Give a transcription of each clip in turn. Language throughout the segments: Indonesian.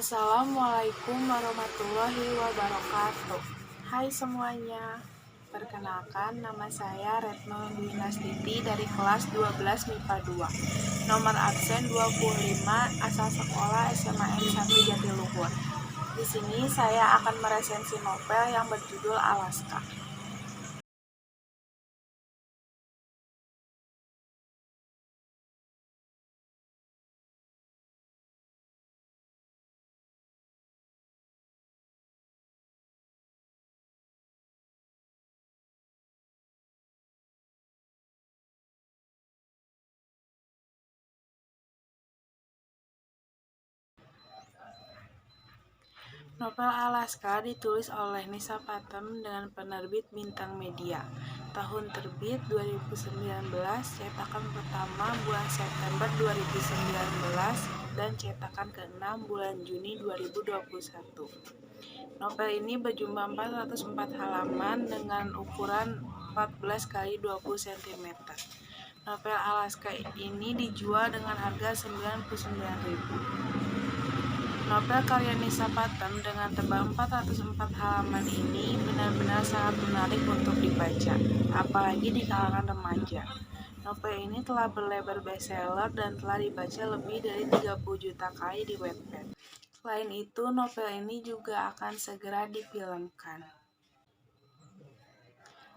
Assalamualaikum warahmatullahi wabarakatuh. Hai semuanya. Perkenalkan, nama saya Retno Dwi Nastiti dari kelas 12 MIPA 2. Nomor absen 25, asal sekolah SMA N1 Jatiluhur. Di sini saya akan meresensi novel yang berjudul Alaska. Novel Alaska ditulis oleh Nisa Patem dengan penerbit Bintang Media. Tahun terbit 2019, cetakan pertama bulan September 2019, dan cetakan ke-6 bulan Juni 2021. Novel ini berjumlah 404 halaman dengan ukuran 14 x 20 cm. Novel Alaska ini dijual dengan harga Rp99.000. Novel karya Nisa Patem dengan tebal 404 halaman ini benar-benar sangat menarik untuk dibaca, apalagi di kalangan remaja. Novel ini telah berlabel bestseller dan telah dibaca lebih dari 30 juta kali di Wattpad. Selain itu, novel ini juga akan segera difilmkan.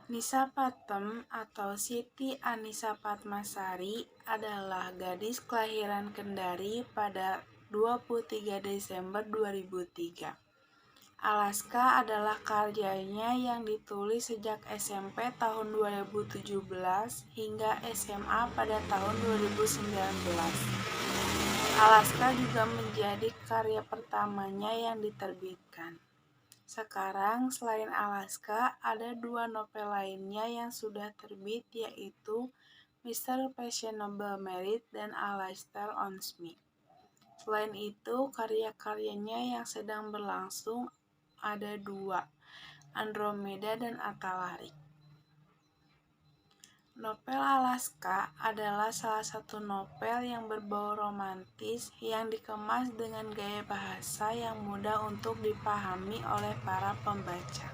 Nisa Patem atau Siti Anisa Padmasari adalah gadis kelahiran Kendari pada 23 Desember 2003. Alaska adalah karyanya yang ditulis sejak SMP tahun 2017 hingga SMA pada tahun 2019. Alaska juga menjadi karya pertamanya yang diterbitkan. Sekarang, selain Alaska, ada 2 novel lainnya yang sudah terbit, yaitu Mr. Fashionable Merit dan Alastair on Me. Selain itu, karya-karyanya yang sedang berlangsung ada 2, Andromeda dan Atalarik. Novel Alaska adalah salah satu novel yang berbau romantis yang dikemas dengan gaya bahasa yang mudah untuk dipahami oleh para pembaca.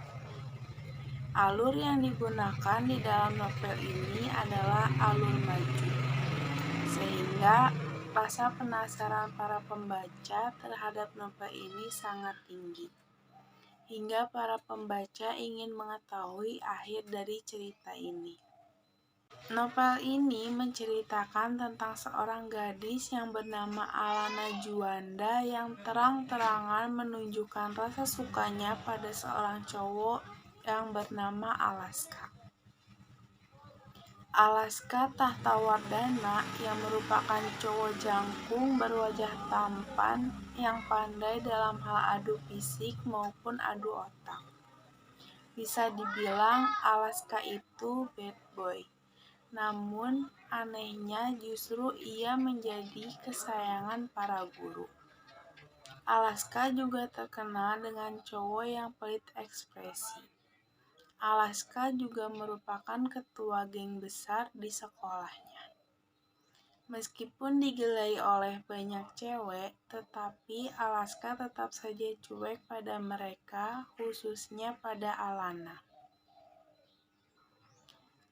Alur yang digunakan di dalam novel ini adalah alur maju, sehingga rasa penasaran para pembaca terhadap novel ini sangat tinggi, hingga para pembaca ingin mengetahui akhir dari cerita ini. Novel ini menceritakan tentang seorang gadis yang bernama Alana Juanda yang terang-terangan menunjukkan rasa sukanya pada seorang cowok yang bernama Alaska. Alaska Tahtawardana yang merupakan cowok jangkung berwajah tampan yang pandai dalam hal adu fisik maupun adu otak. Bisa dibilang Alaska itu bad boy. Namun, anehnya justru ia menjadi kesayangan para guru. Alaska juga terkenal dengan cowok yang pelit ekspresi. Alaska juga merupakan ketua geng besar di sekolahnya. Meskipun digelai oleh banyak cewek, tetapi Alaska tetap saja cuek pada mereka, khususnya pada Alana.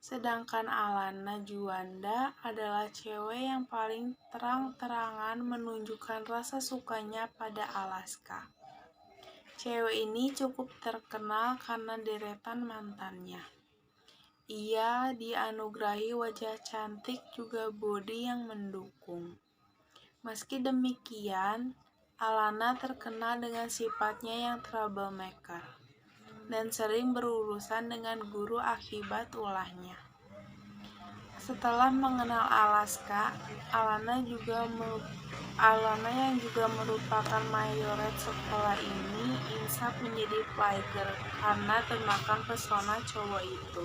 Sedangkan Alana Juanda adalah cewek yang paling terang-terangan menunjukkan rasa sukanya pada Alaska. Cewek ini cukup terkenal karena deretan mantannya. Ia dianugerahi wajah cantik juga bodi yang mendukung. Meski demikian, Alana terkenal dengan sifatnya yang troublemaker dan sering berurusan dengan guru akibat ulahnya. Setelah mengenal Alaska, Alana yang juga merupakan mayoret sekolah ini insaf menjadi playgirl karena termakan pesona cowok itu.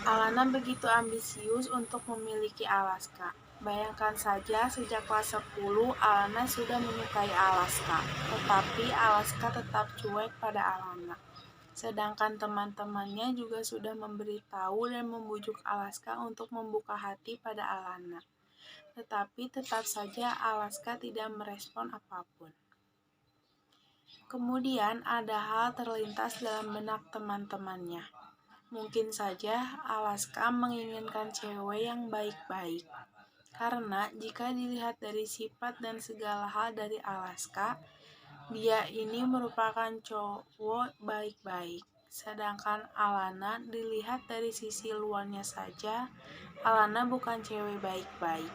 Alana begitu ambisius untuk memiliki Alaska. Bayangkan saja, sejak kelas 10, Alana sudah menyukai Alaska, tetapi Alaska tetap cuek pada Alana. Sedangkan teman-temannya juga sudah memberitahu dan membujuk Alaska untuk membuka hati pada Alana. tetapi tetap saja Alaska tidak merespon apapun. Kemudian ada hal terlintas dalam benak teman-temannya. Mungkin saja Alaska menginginkan cewek yang baik-baik. Karena jika dilihat dari sifat dan segala hal dari Alaska, dia ini merupakan cowok baik-baik. Sedangkan Alana dilihat dari sisi luarnya saja, Alana bukan cewek baik-baik.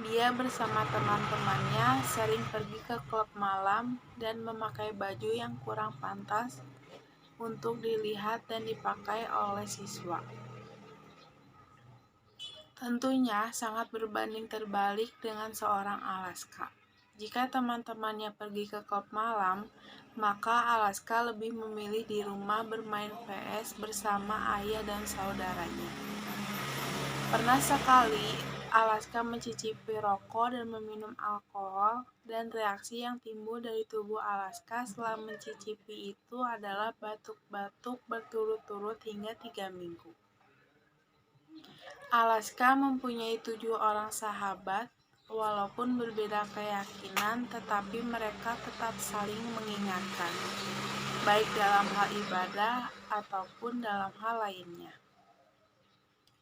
Dia bersama teman-temannya sering pergi ke klub malam dan memakai baju yang kurang pantas untuk dilihat dan dipakai oleh siswa. Tentunya sangat berbanding terbalik dengan seorang Alaska. Jika teman-temannya pergi ke klub malam, maka Alaska lebih memilih di rumah bermain PS bersama ayah dan saudaranya. Pernah sekali Alaska mencicipi rokok dan meminum alkohol, dan reaksi yang timbul dari tubuh Alaska setelah mencicipi itu adalah batuk-batuk berturut-turut hingga 3 minggu. Alaska mempunyai 7 orang sahabat, walaupun berbeda keyakinan, tetapi mereka tetap saling mengingatkan, baik dalam hal ibadah ataupun dalam hal lainnya.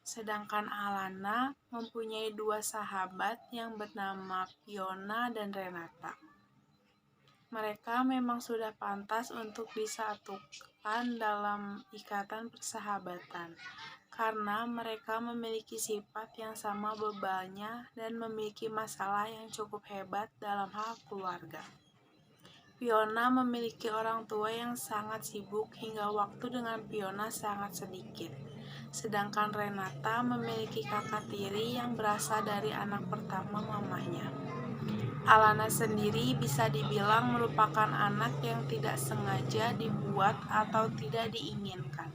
Sedangkan Alana mempunyai 2 sahabat yang bernama Fiona dan Renata. Mereka memang sudah pantas untuk disatukan dalam ikatan persahabatan, karena mereka memiliki sifat yang sama bebalnya dan memiliki masalah yang cukup hebat dalam hal keluarga. Fiona memiliki orang tua yang sangat sibuk hingga waktu dengan Fiona sangat sedikit. Sedangkan Renata memiliki kakak tiri yang berasal dari anak pertama mamahnya. Alana sendiri bisa dibilang merupakan anak yang tidak sengaja dibuat atau tidak diinginkan.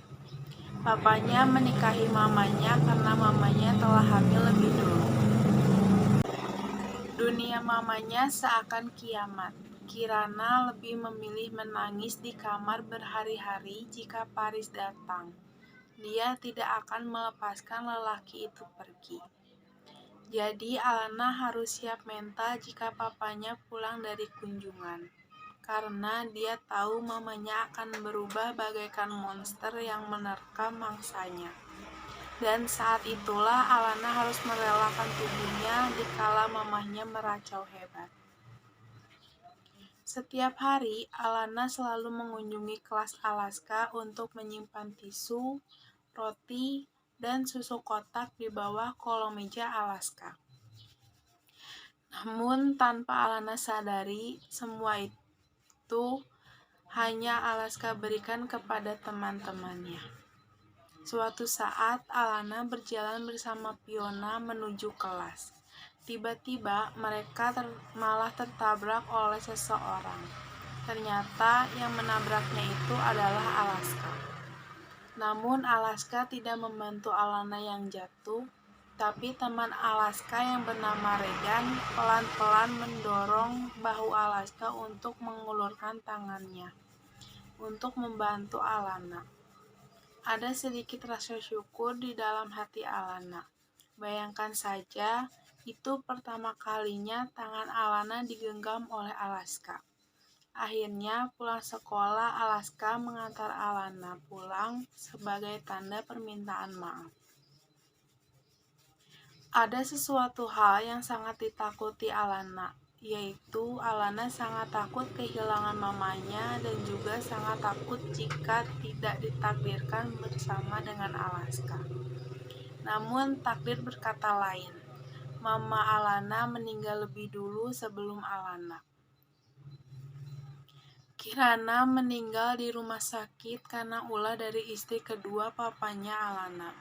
Papanya menikahi mamanya karena mamanya telah hamil lebih dulu. Dunia mamanya seakan kiamat. Kirana lebih memilih menangis di kamar berhari-hari jika Paris datang. Dia tidak akan melepaskan lelaki itu pergi. Jadi Alana harus siap mental jika papanya pulang dari kunjungan, karena dia tahu mamanya akan berubah bagaikan monster yang menerkam mangsanya. Dan saat itulah Alana harus merelakan tubuhnya dikala mamahnya meracau hebat. Setiap hari, Alana selalu mengunjungi kelas Alaska untuk menyimpan tisu, roti, dan susu kotak di bawah kolong meja Alaska. Namun tanpa Alana sadari, semua itu hanya Alaska berikan kepada teman-temannya. Suatu saat, Alana berjalan bersama Fiona menuju kelas. Tiba-tiba, mereka malah tertabrak oleh seseorang. Ternyata yang menabraknya itu adalah Alaska. Namun, Alaska tidak membantu Alana yang jatuh, tapi teman Alaska yang bernama Regan pelan-pelan mendorong bahu Alaska untuk mengulurkan tangannya untuk membantu Alana. Ada sedikit rasa syukur di dalam hati Alana. Bayangkan saja, itu pertama kalinya tangan Alana digenggam oleh Alaska. Akhirnya pulang sekolah, Alaska mengantar Alana pulang sebagai tanda permintaan maaf. Ada sesuatu hal yang sangat ditakuti Alana, yaitu Alana sangat takut kehilangan mamanya dan juga sangat takut jika tidak ditakdirkan bersama dengan Alaska. Namun takdir berkata lain. Mama Alana meninggal lebih dulu sebelum Alana. Kirana meninggal di rumah sakit karena ulah dari istri kedua papanya Alana.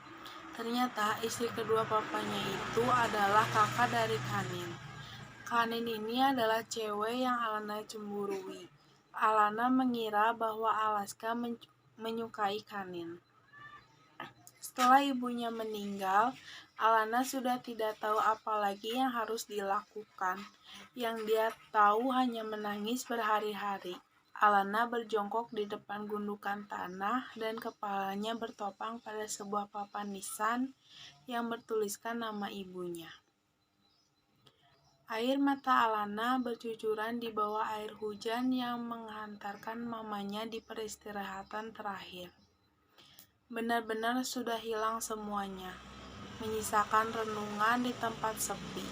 Ternyata istri kedua papanya itu adalah kakak dari Kanin. Kanin ini adalah cewek yang Alana cemburui. Alana mengira bahwa Alaska menyukai Kanin. Setelah ibunya meninggal, Alana sudah tidak tahu apa lagi yang harus dilakukan. Yang dia tahu hanya menangis berhari-hari. Alana berjongkok di depan gundukan tanah dan kepalanya bertopang pada sebuah papan nisan yang bertuliskan nama ibunya. Air mata Alana bercucuran di bawah air hujan yang menghantarkan mamanya di peristirahatan terakhir. Benar-benar sudah hilang semuanya, menyisakan renungan di tempat sepi.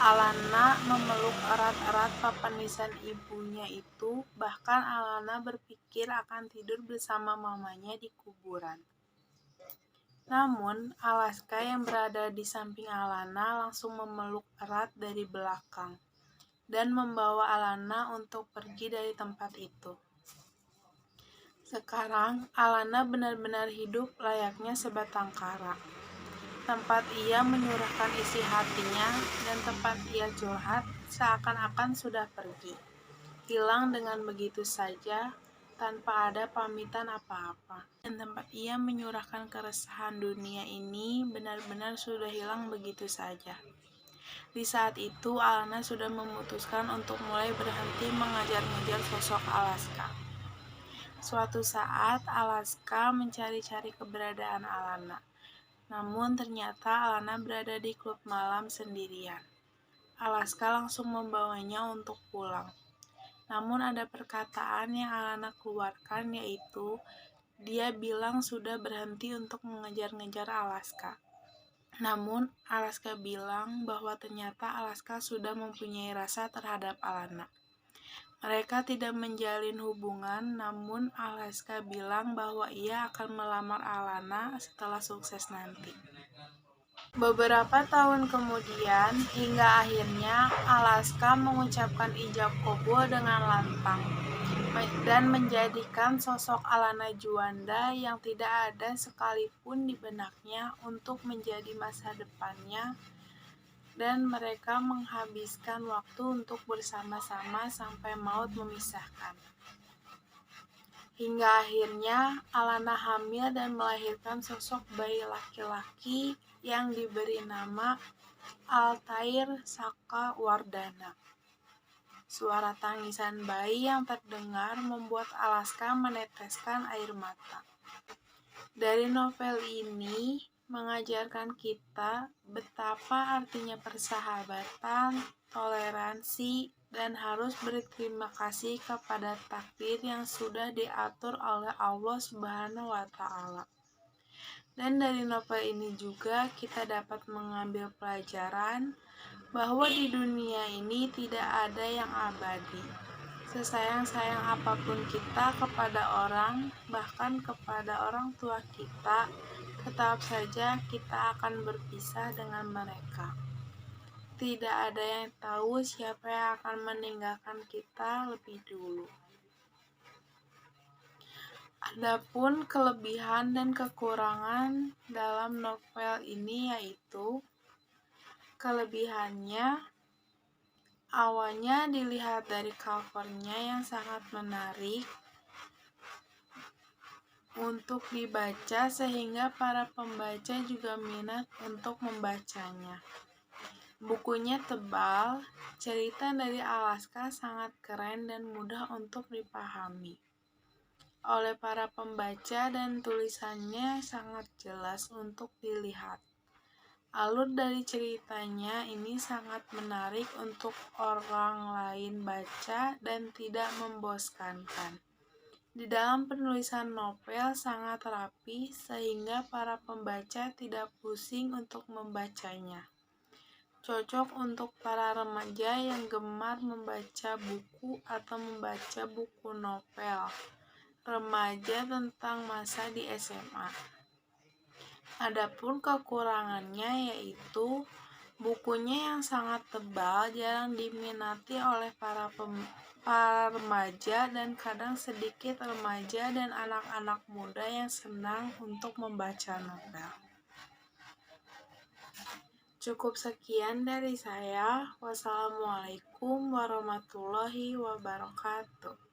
Alana memeluk erat-erat papan nisan ibunya itu, bahkan Alana berpikir akan tidur bersama mamanya di kuburan. Namun, Alaska yang berada di samping Alana langsung memeluk erat dari belakang dan membawa Alana untuk pergi dari tempat itu. Sekarang, Alana benar-benar hidup layaknya sebatang kara. Tempat ia menyurahkan isi hatinya dan tempat ia curhat seakan-akan sudah pergi, hilang dengan begitu saja tanpa ada pamitan apa-apa. Dan tempat ia menyurahkan keresahan dunia ini benar-benar sudah hilang begitu saja. Di saat itu, Alana sudah memutuskan untuk mulai berhenti mengejar-ngejar sosok Alaska. Suatu saat, Alaska mencari-cari keberadaan Alana. Namun ternyata Alana berada di klub malam sendirian. Alaska langsung membawanya untuk pulang. Namun ada perkataan yang Alana keluarkan, yaitu dia bilang sudah berhenti untuk mengejar-ngejar Alaska. Namun Alaska bilang bahwa ternyata Alaska sudah mempunyai rasa terhadap Alana. Mereka tidak menjalin hubungan, namun Alaska bilang bahwa ia akan melamar Alana setelah sukses nanti. Beberapa tahun kemudian, hingga akhirnya Alaska mengucapkan ijab qabul dengan lantang dan menjadikan sosok Alana Juanda yang tidak ada sekalipun di benaknya untuk menjadi masa depannya, dan mereka menghabiskan waktu untuk bersama-sama sampai maut memisahkan. Hingga akhirnya Alana hamil dan melahirkan sosok bayi laki-laki yang diberi nama Altair Saka Wardana. Suara tangisan bayi yang terdengar membuat Alaska meneteskan air mata. Dari novel ini mengajarkan kita betapa artinya persahabatan, toleransi, dan harus berterima kasih kepada takdir yang sudah diatur oleh Allah Subhanahu wa Ta'ala. Dan dari novel ini juga kita dapat mengambil pelajaran bahwa di dunia ini tidak ada yang abadi. Sesayang-sayang apapun kita kepada orang, bahkan kepada orang tua kita, tetap saja kita akan berpisah dengan mereka. Tidak ada yang tahu siapa yang akan meninggalkan kita lebih dulu. Adapun kelebihan dan kekurangan dalam novel ini yaitu kelebihannya, awalnya dilihat dari covernya yang sangat menarik untuk dibaca sehingga para pembaca juga minat untuk membacanya. Bukunya tebal, cerita dari Alaska sangat keren dan mudah untuk dipahami oleh para pembaca dan tulisannya sangat jelas untuk dilihat. Alur dari ceritanya ini sangat menarik untuk orang lain baca dan tidak membosankan. Di dalam penulisan novel sangat rapi sehingga para pembaca tidak pusing untuk membacanya. Cocok untuk para remaja yang gemar membaca buku atau membaca buku novel remaja tentang masa di SMA. Adapun kekurangannya yaitu bukunya yang sangat tebal jarang diminati oleh para remaja dan kadang sedikit remaja dan anak-anak muda yang senang untuk membaca novel. Cukup sekian dari saya. Wassalamualaikum warahmatullahi wabarakatuh.